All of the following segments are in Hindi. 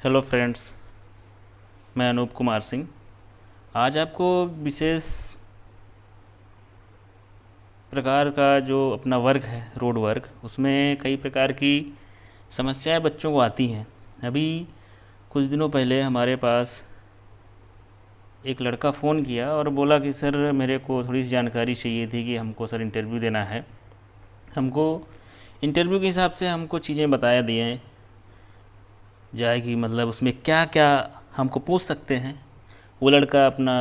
हेलो फ्रेंड्स, मैं अनूप कुमार सिंह। आज आपको विशेष प्रकार का जो अपना वर्ग है, रोड वर्क, उसमें कई प्रकार की समस्याएं बच्चों को आती हैं। अभी कुछ दिनों पहले हमारे पास एक लड़का फ़ोन किया और बोला कि सर मेरे को थोड़ी सी जानकारी चाहिए थी कि हमको सर इंटरव्यू देना है। हमको इंटरव्यू के हिसाब से हमको चीज़ें बताया दिए जाएगी, मतलब उसमें क्या क्या हमको पूछ सकते हैं। वो लड़का अपना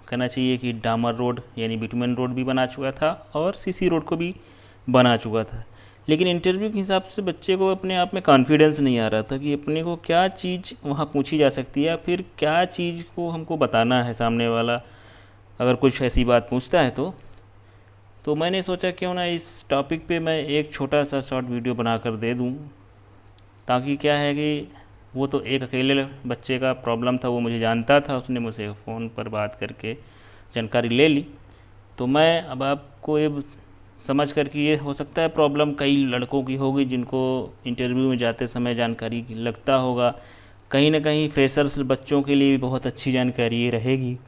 कहना चाहिए कि डामर रोड यानी बिटुमेन रोड भी बना चुका था और सीसी रोड को भी बना चुका था। लेकिन इंटरव्यू के हिसाब से बच्चे को अपने आप में कॉन्फिडेंस नहीं आ रहा था कि अपने को क्या चीज़ वहाँ पूछी जा सकती है या फिर क्या चीज़ को हमको बताना है सामने वाला अगर कुछ ऐसी बात पूछता है तो मैंने सोचा क्यों ना इस टॉपिक पे मैं एक छोटा सा शॉर्ट वीडियो बना कर दे दूँ, ताकि क्या है कि वो तो एक अकेले बच्चे का प्रॉब्लम था, वो मुझे जानता था, उसने मुझसे फ़ोन पर बात करके जानकारी ले ली। तो मैं अब आपको ये समझ कर कि ये हो सकता है प्रॉब्लम कई लड़कों की होगी जिनको इंटरव्यू में जाते समय जानकारी लगता होगा। कहीं ना कहीं फ्रेशर्स बच्चों के लिए भी बहुत अच्छी जानकारी ये रहेगी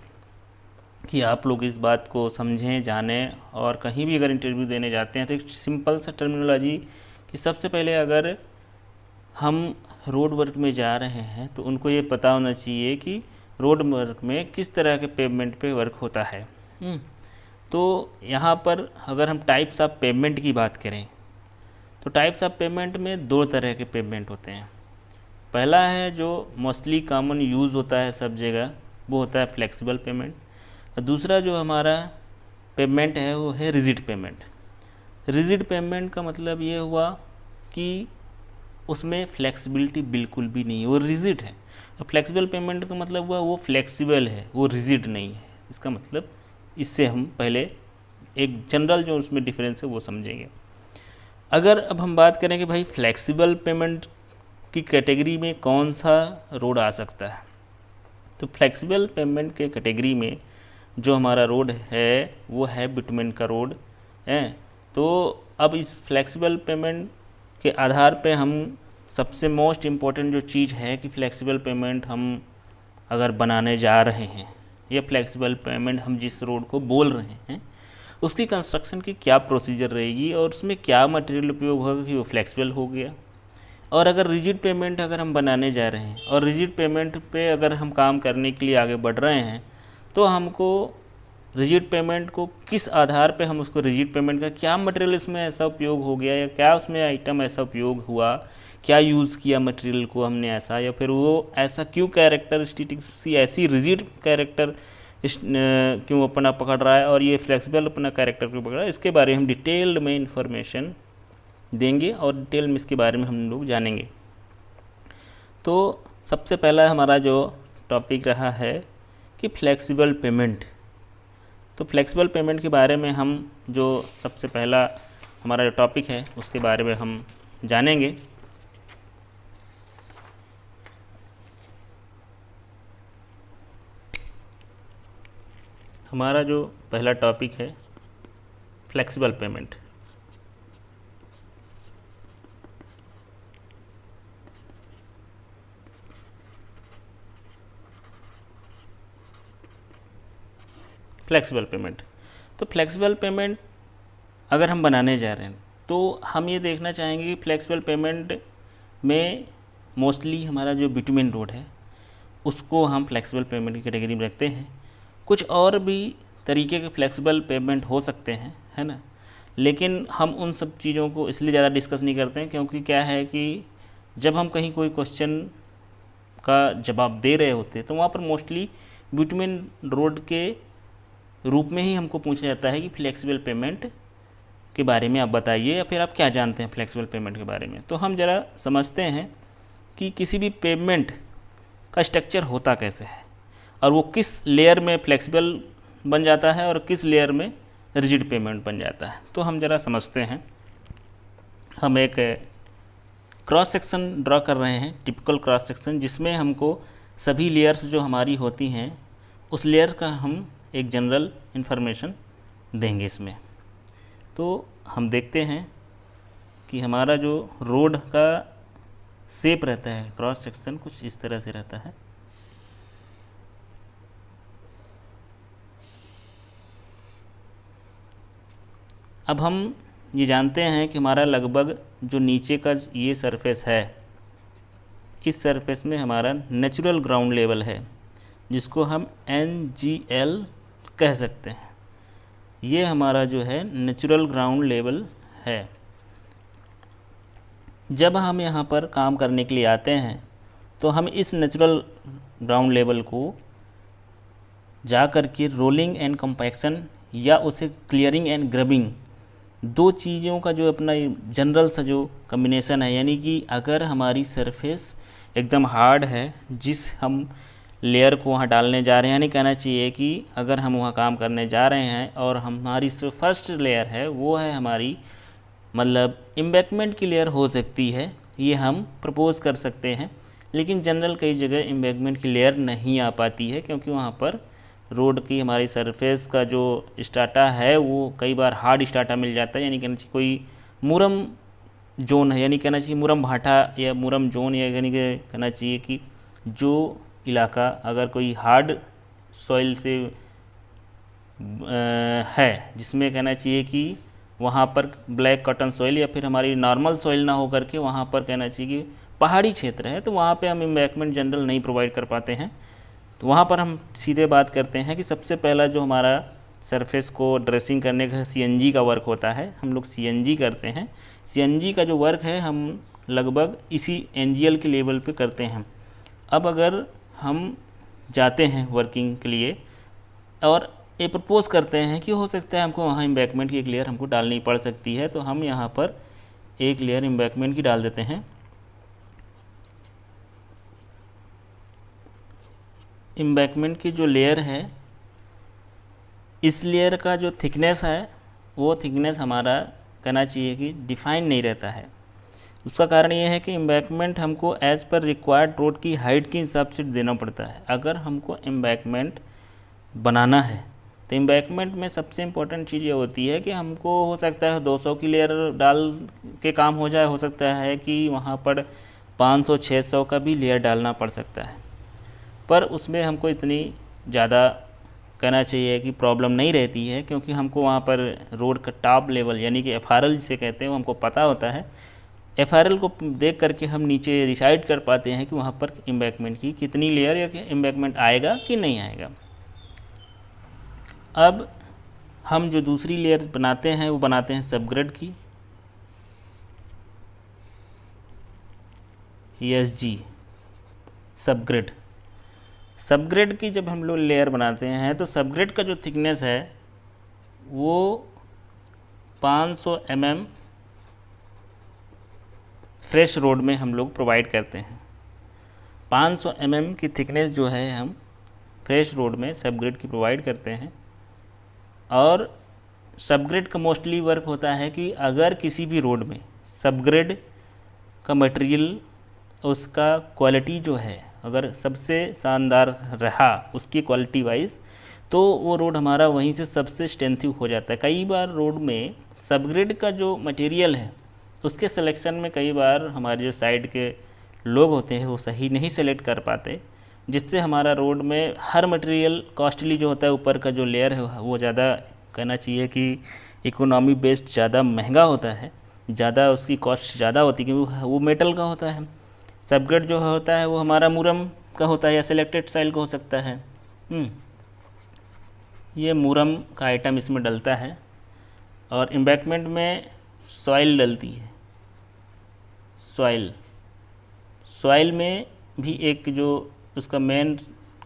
कि आप लोग इस बात को समझें, जानें, और कहीं भी अगर इंटरव्यू देने जाते हैं तो एक सिंपल सा टर्मिनोलॉजी कि सबसे पहले अगर हम रोड वर्क में जा रहे हैं तो उनको ये पता होना चाहिए कि रोड वर्क में किस तरह के पेमेंट पे वर्क होता है। तो यहाँ पर अगर हम टाइप्स ऑफ पेमेंट की बात करें तो टाइप्स ऑफ पेमेंट में दो तरह के पेमेंट होते हैं। पहला है जो मोस्टली कॉमन यूज़ होता है सब जगह, वो होता है फ्लेक्सिबल पेमेंट। और दूसरा जो हमारा पेमेंट है वो है रिजिड पेमेंट। रिजिड पेमेंट का मतलब ये हुआ कि उसमें फ्लेक्सिबिलिटी बिल्कुल भी नहीं है, वो रिजिड है। और फ्लेक्सिबल पेमेंट का मतलब हुआ वो फ्लेक्सिबल है, वो रिजिड नहीं है। इसका मतलब इससे हम पहले एक जनरल जो उसमें डिफरेंस है वो समझेंगे। अगर अब हम बात करें कि भाई फ्लेक्सिबल पेमेंट की कैटेगरी में कौन सा रोड आ सकता है, तो फ्लेक्सिबल पेमेंट के कैटेगरी में जो हमारा रोड है वो है बिटुमेन का रोड है। तो अब इस फ्लेक्सिबल पेमेंट के आधार पे हम सबसे मोस्ट इम्पॉर्टेंट जो चीज़ है कि फ्लेक्सिबल पेमेंट हम अगर बनाने जा रहे हैं या फ्लेक्सिबल पेमेंट हम जिस रोड को बोल रहे हैं उसकी कंस्ट्रक्शन की क्या प्रोसीजर रहेगी और उसमें क्या मटेरियल उपयोग होगा कि वो फ्लेक्सिबल हो गया। और अगर रिजिड पेमेंट अगर हम बनाने जा रहे हैं और रिजिड पेमेंट पे अगर हम काम करने के लिए आगे बढ़ रहे हैं तो हमको रिजिड पेमेंट को किस आधार पे हम उसको रिजिड पेमेंट का क्या मटेरियल इसमें ऐसा उपयोग हो गया या क्या उसमें आइटम ऐसा उपयोग हुआ, क्या यूज़ किया मटेरियल को हमने ऐसा, या फिर वो ऐसा क्यों कैरेक्टरिस्टिक सी ऐसी रिजिड कैरेक्टर क्यों अपना पकड़ रहा है और ये फ्लेक्सिबल अपना कैरेक्टर क्यों पकड़ रहा है, इसके बारे में हम डिटेल्ड में इंफॉर्मेशन देंगे और डिटेल में इसके बारे में हम लोग जानेंगे। तो सबसे पहला हमारा जो टॉपिक रहा है कि फ्लेक्सिबल पेमेंट। तो फ्लेक्सिबल पेमेंट के बारे में हम जो सबसे पहला हमारा जो टॉपिक है उसके बारे में हम जानेंगे। हमारा जो पहला टॉपिक है फ्लेक्सिबल पेमेंट। फ्लेक्सिबल पेमेंट, तो फ्लेक्सिबल पेमेंट अगर हम बनाने जा रहे हैं तो हम ये देखना चाहेंगे कि फ्लेक्सिबल पेमेंट में मोस्टली हमारा जो बिटुमेन रोड है उसको हम फ्लेक्सिबल पेमेंट की कैटेगरी में रखते हैं। कुछ और भी तरीके के फ्लेक्सिबल पेमेंट हो सकते हैं, है ना, लेकिन हम उन सब चीज़ों को इसलिए ज़्यादा डिस्कस नहीं करते हैं क्योंकि क्या है कि जब हम कहीं कोई क्वेश्चन का जवाब दे रहे होते हैं तो वहाँ पर मोस्टली बिटुमेन रोड के रूप में ही हमको पूछा जाता है कि फ्लेक्सिबल पेमेंट के बारे में आप बताइए या फिर आप क्या जानते हैं फ्लेक्सिबल पेमेंट के बारे में। तो हम ज़रा समझते हैं कि किसी भी पेमेंट का स्ट्रक्चर होता कैसे है और वो किस लेयर में फ्लेक्सिबल बन जाता है और किस लेयर में रिजिड पेमेंट बन जाता है। तो हम ज़रा समझते हैं। हम एक क्रॉस सेक्शन ड्रॉ कर रहे हैं, टिपिकल क्रॉस सेक्शन, जिसमें हमको सभी लेयर्स जो हमारी होती हैं उस लेयर का हम एक जनरल इन्फॉर्मेशन देंगे इसमें। तो हम देखते हैं कि हमारा जो रोड का शेप रहता है, क्रॉस सेक्शन कुछ इस तरह से रहता है। अब हम ये जानते हैं कि हमारा लगभग जो नीचे का ये सरफेस है, इस सरफेस में हमारा नेचुरल ग्राउंड लेवल है, जिसको हम NGL कह सकते हैं। ये हमारा जो है नेचुरल ग्राउंड लेवल है। जब हम यहाँ पर काम करने के लिए आते हैं तो हम इस नेचुरल ग्राउंड लेवल को जा कर के रोलिंग एंड कंपैक्शन या उसे क्लियरिंग एंड ग्रबिंग, दो चीज़ों का जो अपना जनरल सा जो कम्बिनेशन है, यानी कि अगर हमारी सरफेस एकदम हार्ड है, जिस हम लेयर को वहाँ डालने जा रहे हैं, यानी कहना चाहिए कि अगर हम वहाँ काम करने जा रहे हैं और हमारी जो फर्स्ट लेयर है वो है हमारी मतलब एम्बैकमेंट की लेयर हो सकती है, ये हम प्रपोज कर सकते हैं। लेकिन जनरल कई जगह एम्बैकमेंट की लेयर नहीं आ पाती है, क्योंकि वहाँ पर रोड की हमारी सरफेस का जो स्टाटा है वो कई बार हार्ड स्टाटा मिल जाता है, यानी कहना चाहिए कोई मुरम जोन है, यानी कहना चाहिए मुरम भाटा या मुरम जोन, या यानी कहना चाहिए कि जो इलाका अगर कोई हार्ड सॉइल से है, जिसमें कहना चाहिए कि वहाँ पर ब्लैक कॉटन सॉइल या फिर हमारी नॉर्मल सॉइल ना हो करके वहाँ पर कहना चाहिए कि पहाड़ी क्षेत्र है, तो वहाँ पे हम एम्बैकमेंट जनरल नहीं प्रोवाइड कर पाते हैं। तो वहाँ पर हम सीधे बात करते हैं कि सबसे पहला जो हमारा सरफेस को ड्रेसिंग करने का CNG का वर्क होता है, हम लोग CNG करते हैं। CNG का जो वर्क है हम लगभग इसी NGL के लेवल पे करते हैं। अब अगर हम जाते हैं वर्किंग के लिए और ये प्रपोज करते हैं कि हो सकता है हमको वहाँ एम्बैकमेंट की एक लेयर हमको डालनी पड़ सकती है, तो हम यहाँ पर एक लेयर एम्बैकमेंट की डाल देते हैं। एम्बैकमेंट की जो लेयर है, इस लेयर का जो थिकनेस है वो थिकनेस हमारा कहना चाहिए कि डिफाइन नहीं रहता है। उसका कारण ये है कि एम्बैकमेंट हमको एज़ पर रिक्वायर्ड रोड की हाइट के हिसाब से देना पड़ता है। अगर हमको एम्बैकमेंट बनाना है तो एम्बैकमेंट में सबसे इम्पोर्टेंट चीज़ ये होती है कि हमको हो सकता है 200 की लेयर डाल के काम हो जाए, हो सकता है कि वहाँ पर 500-600 का भी लेयर डालना पड़ सकता है, पर उसमें हमको इतनी ज़्यादा कहना चाहिए कि प्रॉब्लम नहीं रहती है, क्योंकि हमको वहाँ पर रोड का टॉप लेवल यानी कि FRL जिसे कहते हैं वो हमको पता होता है। FRL को देख करके हम नीचे डिसाइड कर पाते हैं कि वहाँ पर एम्बैकमेंट की कितनी लेयर या एम्बैकमेंट आएगा कि नहीं आएगा। अब हम जो दूसरी लेयर बनाते हैं वो बनाते हैं सबग्रेड की, ESG सबग्रेड। सबग्रेड की जब हम लोग लेयर बनाते हैं तो सबग्रेड का जो थिकनेस है वो 500 mm फ्रेश रोड में हम लोग प्रोवाइड करते हैं। 500 mm की थिकनेस जो है हम फ्रेश रोड में सबग्रेड की प्रोवाइड करते हैं। और सबग्रेड का मोस्टली वर्क होता है कि अगर किसी भी रोड में सबग्रेड का मटेरियल उसका क्वालिटी जो है अगर सबसे शानदार रहा उसकी क्वालिटी वाइज, तो वो रोड हमारा वहीं से सबसे स्ट्रेंथी हो जाता है। कई बार रोड में सबग्रेड का जो मटेरियल है उसके सिलेक्शन में कई बार हमारे जो साइड के लोग होते हैं वो सही नहीं सेलेक्ट कर पाते, जिससे हमारा रोड में हर मटेरियल कॉस्टली जो होता है, ऊपर का जो लेयर है वो ज़्यादा कहना चाहिए कि इकोनॉमी बेस्ड ज़्यादा महंगा होता है, ज़्यादा उसकी कॉस्ट ज़्यादा होती है क्योंकि वो मेटल का होता है। सबग्रेड जो होता है वो हमारा मुरम का होता है या सिलेक्टेड स्टाइल का हो सकता है। ये मुरम का आइटम इसमें डलता है और एम्बैकमेंट में सॉइल डलती है। सॉइल में भी एक जो उसका मेन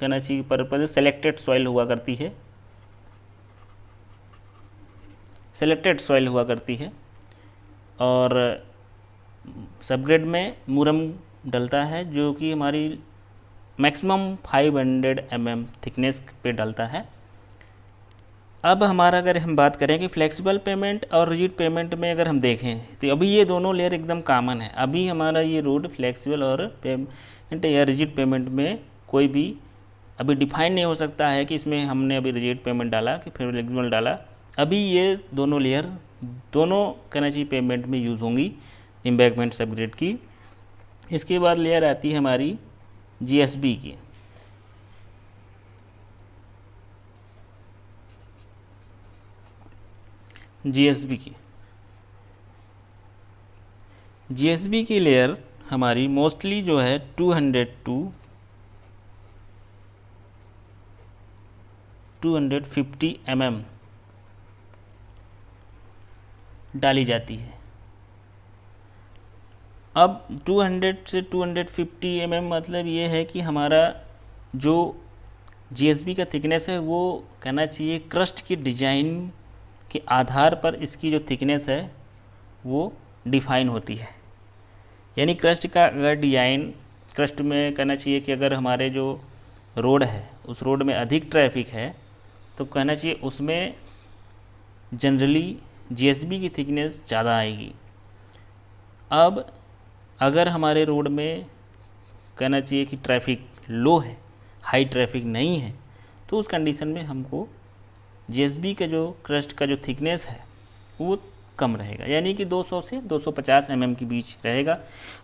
कहना चाहिए पर्पज सेलेक्टेड सॉइल हुआ करती है, सेलेक्टेड सॉइल हुआ करती है। और सबग्रेड में मुरम डलता है जो कि हमारी मैक्सिमम 500 mm थिकनेस पे डलता है। अब हमारा अगर हम बात करें कि फ्लेक्सिबल पेमेंट और रिजिड पेमेंट में अगर हम देखें तो अभी ये दोनों लेयर एकदम कॉमन है। अभी हमारा ये रोड फ्लेक्सिबल और पेमेंट या रिजिड पेमेंट में कोई भी अभी डिफाइन नहीं हो सकता है कि इसमें हमने अभी रिजिड पेमेंट डाला कि फिर फ्लेक्सिबल डाला। अभी ये दोनों लेयर दोनों कहना चाहिए पेमेंट में यूज़ होंगी एम्बैकमेंट सबग्रेड की। इसके बाद लेयर आती है हमारी जीएसबी की। जीएसबी की लेयर हमारी मोस्टली जो है 200 टू 250 mm डाली जाती है। अब 200 से 250 mm मतलब ये है कि हमारा जो जीएसबी का थिकनेस है वो कहना चाहिए क्रस्ट की डिजाइन के आधार पर इसकी जो थिकनेस है वो डिफाइन होती है। यानी क्रस्ट का अगर डिजाइन, क्रस्ट में कहना चाहिए कि अगर हमारे जो रोड है उस रोड में अधिक ट्रैफिक है तो कहना चाहिए उसमें जनरली जीएसबी की थिकनेस ज़्यादा आएगी। अब अगर हमारे रोड में कहना चाहिए कि ट्रैफिक लो है, हाई ट्रैफिक नहीं है, तो उस कंडीशन में हमको जीएसबी का जो क्रस्ट का जो थिकनेस है वो कम रहेगा, यानी कि 200 से 250 mm के बीच रहेगा।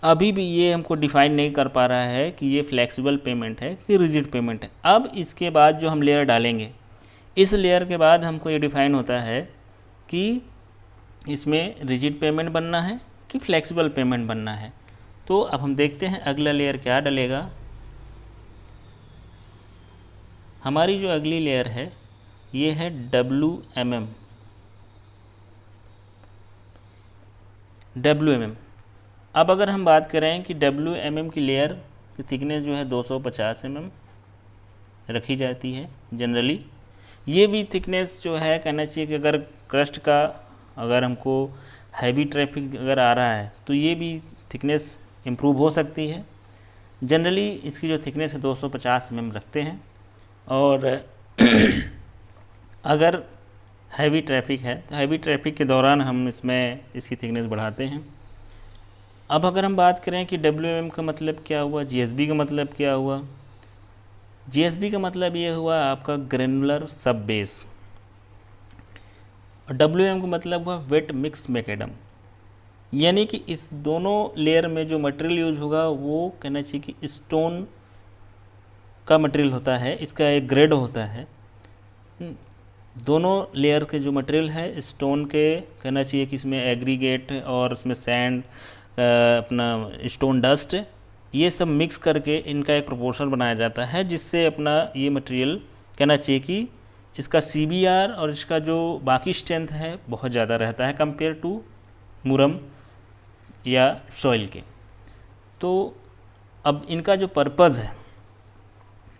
अभी भी ये हमको डिफाइन नहीं कर पा रहा है कि ये फ्लेक्सिबल पेमेंट है कि रिजिड पेमेंट है। अब इसके बाद जो हम लेयर डालेंगे, इस लेयर के बाद हमको ये डिफाइन होता है कि इसमें रिजिड पेमेंट बनना है कि फ्लेक्सिबल पेमेंट बनना है। तो अब हम देखते हैं अगला लेयर क्या डलेगा। हमारी जो अगली लेयर है ये है WMM। अब अगर हम बात करें कि WMM की लेयर की थिकनेस जो है 250 mm रखी जाती है जनरली। ये भी थिकनेस जो है कहना चाहिए कि अगर क्रस्ट का अगर हमको हैवी ट्रैफिक अगर आ रहा है तो ये भी थिकनेस इम्प्रूव हो सकती है। जनरली इसकी जो थिकनेस है 250 mm रखते हैं, और अगर हैवी ट्रैफिक है तो हैवी ट्रैफिक के दौरान हम इसमें इसकी थिकनेस बढ़ाते हैं। अब अगर हम बात करें कि WMM का मतलब क्या हुआ, GSB का मतलब क्या हुआ। GSB का मतलब ये हुआ आपका ग्रेनुलर सब बेस, और WM का मतलब हुआ वेट मिक्स मैकेडम। यानी कि इस दोनों लेयर में जो मटेरियल यूज होगा वो कहना चाहिए कि स्टोन का मटेरियल होता है, इसका एक ग्रेड होता है। दोनों लेयर के जो मटेरियल है स्टोन के, कहना चाहिए कि इसमें एग्रीगेट और उसमें सैंड, अपना स्टोन डस्ट, ये सब मिक्स करके इनका एक प्रोपोर्शन बनाया जाता है, जिससे अपना ये मटेरियल कहना चाहिए कि इसका CBR और इसका जो बाकी स्ट्रेंथ है बहुत ज़्यादा रहता है कंपेयर टू मुरम या सॉइल के। तो अब इनका जो पर्पज़ है,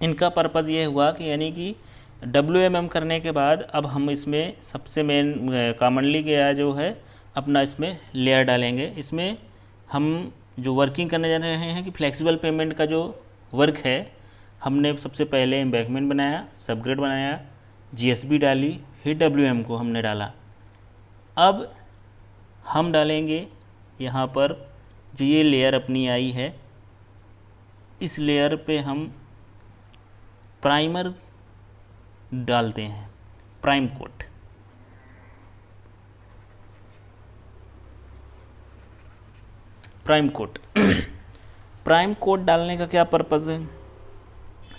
इनका पर्पज़ ये हुआ कि यानी कि WMM करने के बाद अब हम इसमें सबसे मेन कॉमनली गया जो है अपना इसमें लेयर डालेंगे। इसमें हम जो वर्किंग करने जा रहे हैं कि फ्लेक्सिबल पेमेंट का जो वर्क है, हमने सबसे पहले एम्बैंकमेंट बनाया, सबग्रेड बनाया, GSB डाली, फिर WM को हमने डाला। अब हम डालेंगे यहाँ पर जो ये लेयर अपनी आई है, इस लेयर पे हम प्राइमर डालते हैं, प्राइम कोट। प्राइम कोट डालने का क्या पर्पज़ है,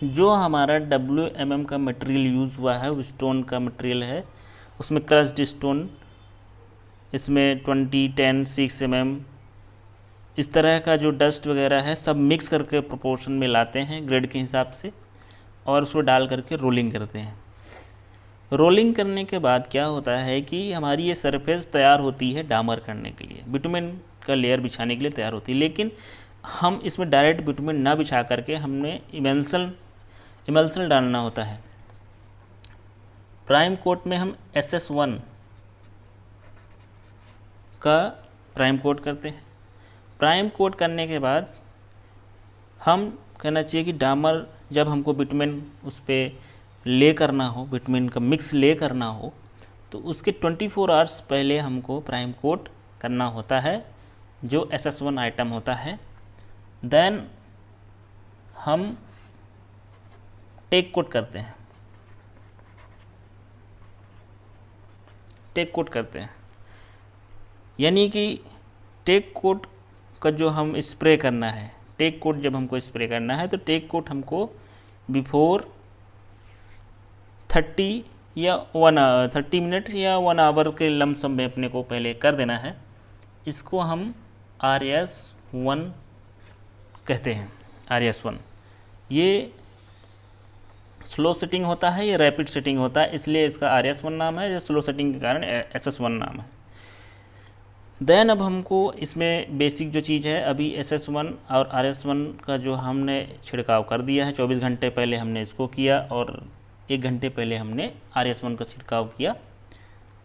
जो हमारा WMM का मटेरियल यूज़ हुआ है वो स्टोन का मटेरियल है, उसमें क्रस्ड स्टोन, इसमें 20, 10, 6 mm इस तरह का जो डस्ट वगैरह है सब मिक्स करके प्रोपोर्शन में लाते हैं ग्रेड के हिसाब से, और उसको डाल करके रोलिंग करते हैं। रोलिंग करने के बाद क्या होता है कि हमारी ये सरफेस तैयार होती है डामर करने के लिए, बिटुमेन का लेयर बिछाने के लिए तैयार होती है। लेकिन हम इसमें डायरेक्ट बिटुमेन ना बिछा करके हमने इमल्सन डालना होता है। प्राइम कोट में हम SS1 का प्राइम कोट करते हैं। प्राइम कोट करने के बाद हम कहना चाहिए कि डामर जब हमको बिटुमेन उस पर ले करना हो, बिटुमेन का मिक्स ले करना हो, तो उसके 24 आवर्स पहले हमको प्राइम कोट करना होता है, जो SS1 आइटम होता है। देन हम टेक कोट करते हैं, यानी कि टेक कोट का जो हम स्प्रे करना है, टेक कोट जब हमको स्प्रे करना है तो टेक कोट हमको बिफोर 30 या 30 मिनट्स या 1 आवर के लमसम में अपने को पहले कर देना है। इसको हम RS1 कहते हैं। RS1 ये स्लो सेटिंग होता है, ये रैपिड सेटिंग होता है, इसलिए इसका RS1 नाम है, या स्लो सेटिंग के कारण SS1 नाम है। देन अब हमको इसमें बेसिक जो चीज़ है, अभी SS1 और RS1 का जो हमने छिड़काव कर दिया है, 24 घंटे पहले हमने इसको किया और 1 घंटे पहले हमने RS1 का छिड़काव किया।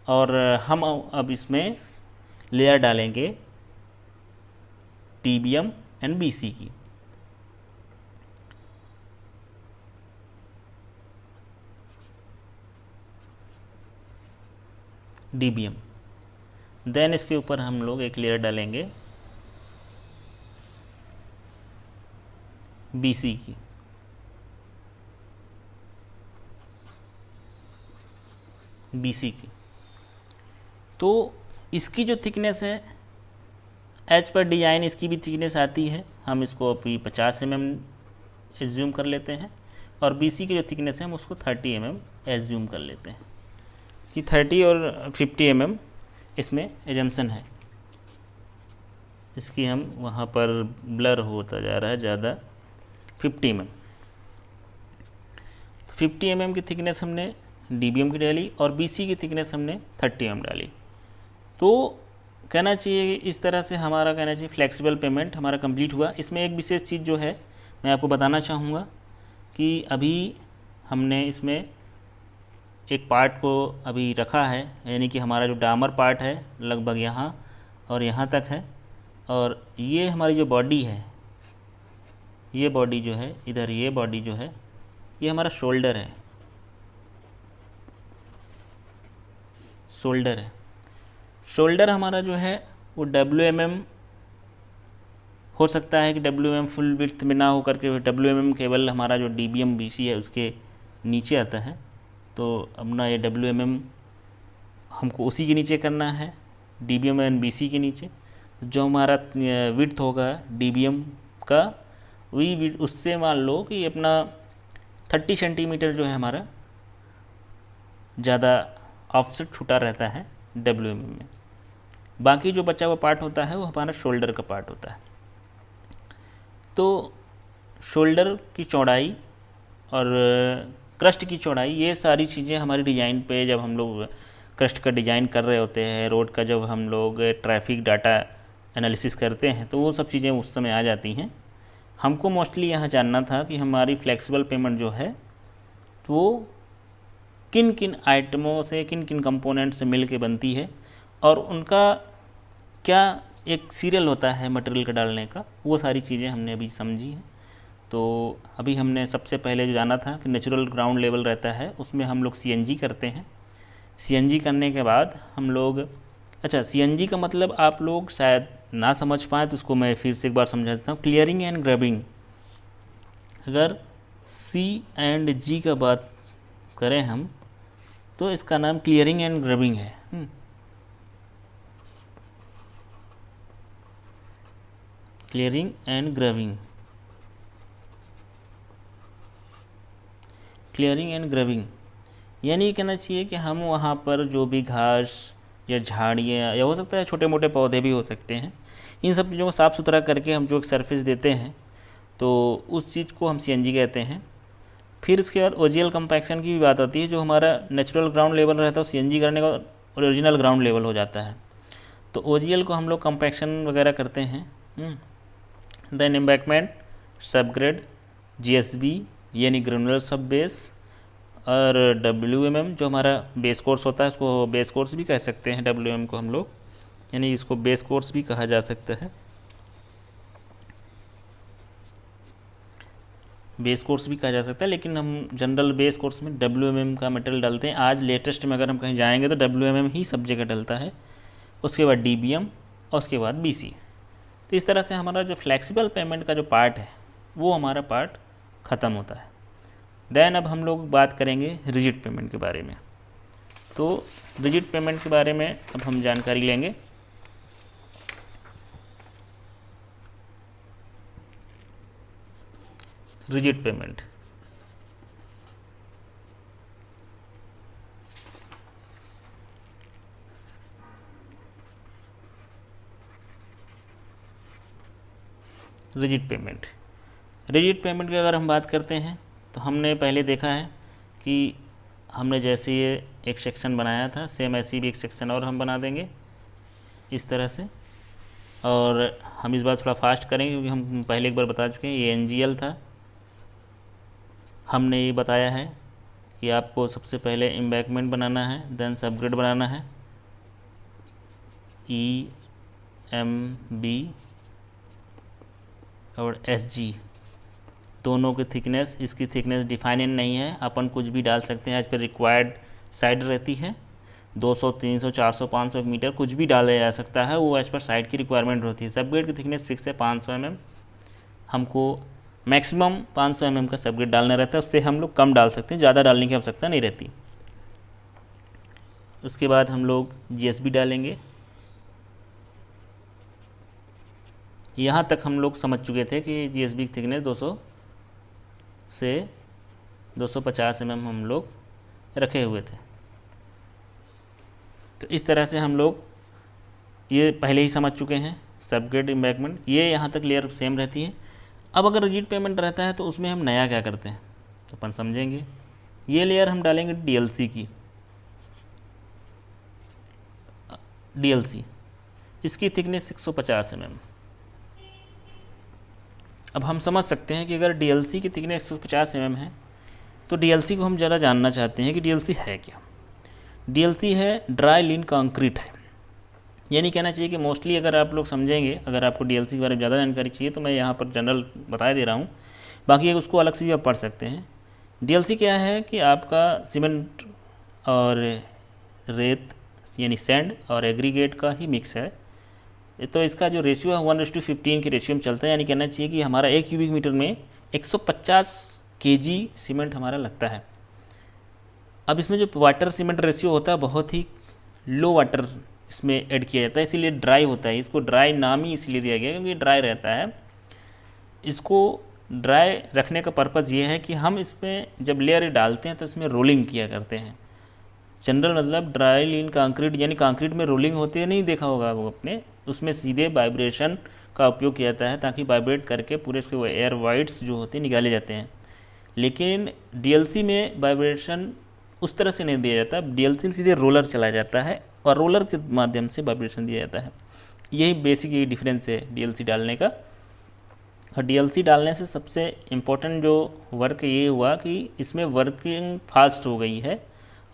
और हम अब इसमें लेयर डालेंगे TBM एंड BC की। DBM, देन इसके ऊपर हम लोग एक लेयर डालेंगे BC की। BC की तो इसकी जो थिकनेस है एज पर डिज़ाइन इसकी भी थिकनेस आती है, हम इसको अभी 50 mm एज्यूम कर लेते हैं, और BC की जो थिकनेस है हम उसको 30 mm एज्यूम कर लेते हैं कि 30 और 50 mm इसमें एजम्पशन है। इसकी हम वहाँ पर ब्लर होता जा रहा है ज़्यादा, 50 mm। 50 mm की थिकनेस हमने DBM की डाली और BC की थिकनेस हमने 30 mm डाली। तो कहना चाहिए इस तरह से हमारा कहना चाहिए फ्लेक्सिबल पेमेंट हमारा कंप्लीट हुआ। इसमें एक विशेष चीज़ जो है मैं आपको बताना चाहूँगा कि अभी हमने इसमें एक पार्ट को अभी रखा है, यानी कि हमारा जो डामर पार्ट है लगभग यहाँ और यहाँ तक है, और ये हमारी जो बॉडी है, ये बॉडी जो है इधर, ये बॉडी जो है ये हमारा शोल्डर है, शोल्डर है। शोल्डर हमारा जो है वो WMM हो सकता है कि WMM फुल विड्थ में ना हो करके WMM केवल हमारा जो DBM BC है उसके नीचे आता है। तो अपना ये WMM हमको उसी के नीचे करना है, DBM एंड BC के नीचे। जो हमारा विड्थ होगा DBM का वही विड्थ, उससे मान लो कि अपना 30 सेंटीमीटर जो है हमारा ज़्यादा ऑफसेट छूटा रहता है WMM में। बाकी जो बचा हुआ पार्ट होता है वो हमारा शोल्डर का पार्ट होता है। तो शोल्डर की चौड़ाई और क्रस्ट की चौड़ाई, ये सारी चीज़ें हमारी डिज़ाइन पे जब हम लोग क्रस्ट का डिज़ाइन कर रहे होते हैं, रोड का जब हम लोग ट्रैफिक डाटा एनालिसिस करते हैं, तो वो सब चीज़ें उस समय आ जाती हैं। हमको मोस्टली यहाँ जानना था कि हमारी फ्लेक्सिबल पेमेंट जो है तो वो किन किन आइटमों से, किन किन कंपोनेंट से मिल के बनती है, और उनका क्या एक सीरियल होता है मटेरियल का डालने का, वो सारी चीज़ें हमने अभी समझी हैं। तो अभी हमने सबसे पहले जो जाना था कि नेचुरल ग्राउंड लेवल रहता है, उसमें हम लोग CNG करते हैं। CNG करने के बाद हम लोग, अच्छा CNG का मतलब आप लोग शायद ना समझ पाएँ तो उसको मैं फिर से एक बार समझा देता हूँ। क्लियरिंग एंड ग्रबिंग, अगर C&G का बात करें हम तो इसका नाम क्लियरिंग एंड ग्रबिंग है। क्लियरिंग एंड ग्रबिंग, क्लियरिंग एंड ग्रबिंग यानी कहना चाहिए कि हम वहाँ पर जो भी घास या झाड़ियाँ या हो सकता है छोटे मोटे पौधे भी हो सकते हैं, इन सब चीज़ों को साफ़ सुथरा करके हम जो एक सरफेस देते हैं तो उस चीज़ को हम CNG कहते हैं। फिर उसके बाद OGL कंपैक्शन की भी बात आती है। जो हमारा नेचुरल ग्राउंड लेवल रहता है CNG करने का ओरिजिनल ग्राउंड लेवल हो जाता है। तो OGL को हम लोग कंपैक्शन वगैरह करते हैं। देन एम्बैकमेंट, सबग्रेड, GSB यानी ग्रेनुलर सब बेस, और WMM जो हमारा बेस कोर्स होता है, उसको बेस कोर्स भी कह सकते हैं WMM को हम लोग, यानी इसको बेस कोर्स भी कहा जा सकता है, बेस कोर्स भी कहा जा सकता है, लेकिन हम जनरल बेस कोर्स में WMM का मटेरियल डालते हैं। आज लेटेस्ट में अगर हम कहीं जाएंगे तो WMM ही सब जगह डलता है, उसके बाद DBM और उसके बाद BC। तो इस तरह से हमारा जो फ्लेक्सिबल पेमेंट का जो पार्ट है वो हमारा पार्ट ख़त्म होता है। देन अब हम लोग बात करेंगे रिजिड पेमेंट के बारे में। तो रिजिड पेमेंट के बारे में अब हम जानकारी लेंगे। Rigid payment. Rigid payment, rigid payment की अगर हम बात करते हैं तो हमने पहले देखा है कि हमने जैसे ये एक सेक्शन बनाया था, सेम ऐसी भी एक सेक्शन और हम बना देंगे इस तरह से। और हम इस बार थोड़ा फास्ट करेंगे क्योंकि हम पहले एक बार बता चुके हैं, ये एनजीएल था। हमने ये बताया है कि आपको सबसे पहले एम्बैंकमेंट बनाना है, देन सबग्रेड बनाना है, EMB और SG दोनों की थिकनेस, इसकी थिकनेस डिफाइनेड नहीं है, अपन कुछ भी डाल सकते हैं, एज पर रिक्वायर्ड साइड रहती है 200, 300, 400, 500 मीटर कुछ भी डाला जा सकता है, वो एज पर साइड की रिक्वायरमेंट होती है। सबग्रेड की थिकनेस फिक्स है 500 mm, हमको मैक्सिमम 500 mm का सबग्रेड डालना रहता है, उससे हम लोग कम डाल सकते हैं, ज़्यादा डालने की आवश्यकता नहीं रहती। उसके बाद हम लोग GSB डालेंगे। यहाँ तक हम लोग समझ चुके थे कि GSB की थिकनेस 200 से 250 mm हम लोग रखे हुए थे। तो इस तरह से हम लोग ये पहले ही समझ चुके हैं। सबग्रेड एम्बैंकमेंट, ये यहाँ तक लेयर सेम रहती है। अब अगर रिजिड पेमेंट रहता है तो उसमें हम नया क्या करते हैं तो अपन समझेंगे। ये लेयर हम डालेंगे DLC की, DLC, इसकी थिकनेस 150 mm। अब हम समझ सकते हैं कि अगर DLC की थिकनेस 150 mm है तो DLC को हम ज़रा जानना चाहते हैं कि DLC है क्या। DLC है ड्राई लीन कंक्रीट है, यानी कहना चाहिए कि मोस्टली अगर आप लोग समझेंगे, अगर आपको DLC के बारे में ज़्यादा जानकारी चाहिए तो मैं यहाँ पर जनरल बता दे रहा हूँ, बाकी उसको अलग से भी आप पढ़ सकते हैं। DLC क्या है कि आपका सीमेंट और रेत यानी सैंड और एग्रीगेट का ही मिक्स है, तो इसका जो रेशियो है 1:15 के रेशियो में चलता है, यानी कहना चाहिए कि हमारा 1 क्यूबिक मीटर में 150 kg सीमेंट हमारा लगता है। अब इसमें जो वाटर सीमेंट रेशियो होता है बहुत ही लो वाटर इसमें ऐड किया जाता है, इसीलिए ड्राई होता है। इसको ड्राई नाम ही इसलिए दिया गया क्योंकि ड्राई रहता है। इसको ड्राई रखने का पर्पज़ ये है कि हम इसमें जब लेयर डालते हैं तो इसमें रोलिंग किया करते हैं। जनरल मतलब ड्राई लीन कंक्रीट यानी कंक्रीट में रोलिंग होती है, नहीं देखा होगा वो अपने, उसमें सीधे वाइब्रेशन का उपयोग किया जाता है ताकि वाइब्रेट करके पूरे उसके एयर वाइट्स जो होते हैं निकाले जाते हैं। लेकिन DLC में वाइब्रेशन उस तरह से नहीं दिया जाता, DLC में सीधे रोलर चला जाता है और रोलर के माध्यम से वाइब्रेशन दिया जाता है। यही बेसिक ये डिफरेंस है DLC डालने का। और DLC डालने से सबसे इम्पोर्टेंट जो वर्क ये हुआ कि इसमें वर्किंग फास्ट हो गई है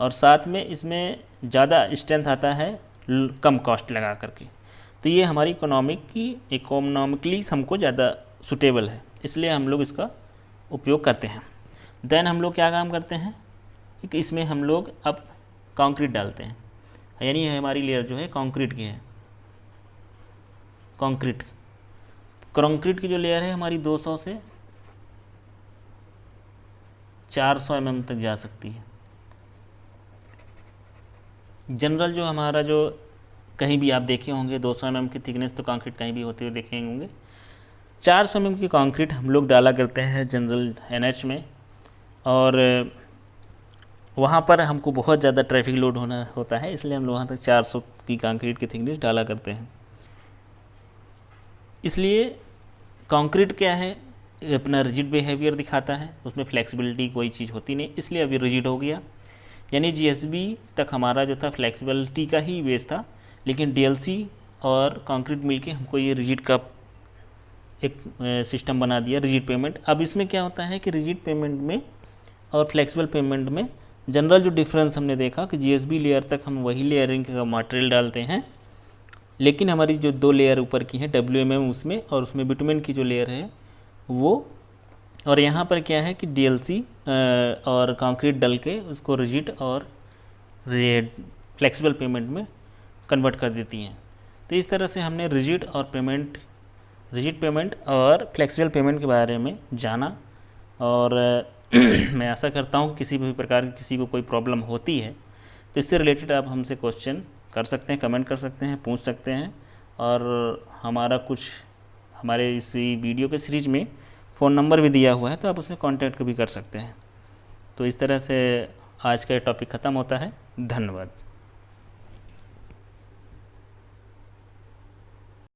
और साथ में इसमें ज़्यादा स्ट्रेंथ आता है कम कॉस्ट लगा करके। तो ये हमारी इकोनॉमिकली हमको ज़्यादा सूटेबल है, इसलिए हम लोग इसका उपयोग करते हैं। देन हम लोग क्या काम करते हैं कि इसमें हम लोग अब कंक्रीट डालते हैं, यानी हमारी लेयर जो है कंक्रीट की है। कंक्रीट की जो लेयर है हमारी 200 से 400 mm तक जा सकती है। जनरल जो हमारा जो कहीं भी आप देखे होंगे 200 mm की थिकनेस तो कंक्रीट कहीं भी होते हुए देखे होंगे। 400 mm की कंक्रीट हम लोग डाला करते हैं जनरल NH में, और वहाँ पर हमको बहुत ज़्यादा ट्रैफिक लोड होता है, इसलिए हम लोग वहाँ तक 400 की कंक्रीट की थिकनेस डाला करते हैं। इसलिए कंक्रीट क्या है, अपना रिजिड बिहेवियर दिखाता है, उसमें फ्लेक्सिबिलिटी कोई चीज़ होती नहीं, इसलिए अभी रिजिड हो गया। यानी GSB तक हमारा जो था फ्लेक्सिबिलिटी का ही बेस था, लेकिन DLC और कंक्रीट मिलके हमको ये रिजिड का एक सिस्टम बना दिया, रिजिड पेमेंट। अब इसमें क्या होता है कि रिजिड पेमेंट में और फ्लेक्सिबल पेमेंट में जनरल जो डिफरेंस हमने देखा कि GSB लेयर तक हम वही लेयरिंग का मटेरियल डालते हैं, लेकिन हमारी जो 2 लेयर ऊपर की है WMM उसमें, और उसमें बिटुमेन की जो लेयर है वो, और यहाँ पर क्या है कि DLC और कंक्रीट डल के उसको रिजिड और फ्लेक्सिबल पेमेंट में कन्वर्ट कर देती हैं। तो इस तरह से हमने रिजिड पेमेंट और फ्लेक्सिबल पेमेंट के बारे में जाना। और मैं आशा करता हूँ किसी भी प्रकार की किसी को कोई प्रॉब्लम होती है तो इससे रिलेटेड आप हमसे क्वेश्चन कर सकते हैं, कमेंट कर सकते हैं, पूछ सकते हैं। और हमारे इसी वीडियो के सीरीज में फ़ोन नंबर भी दिया हुआ है, तो आप उसमें कांटेक्ट भी कर सकते हैं। तो इस तरह से आज का टॉपिक ख़त्म होता है। धन्यवाद।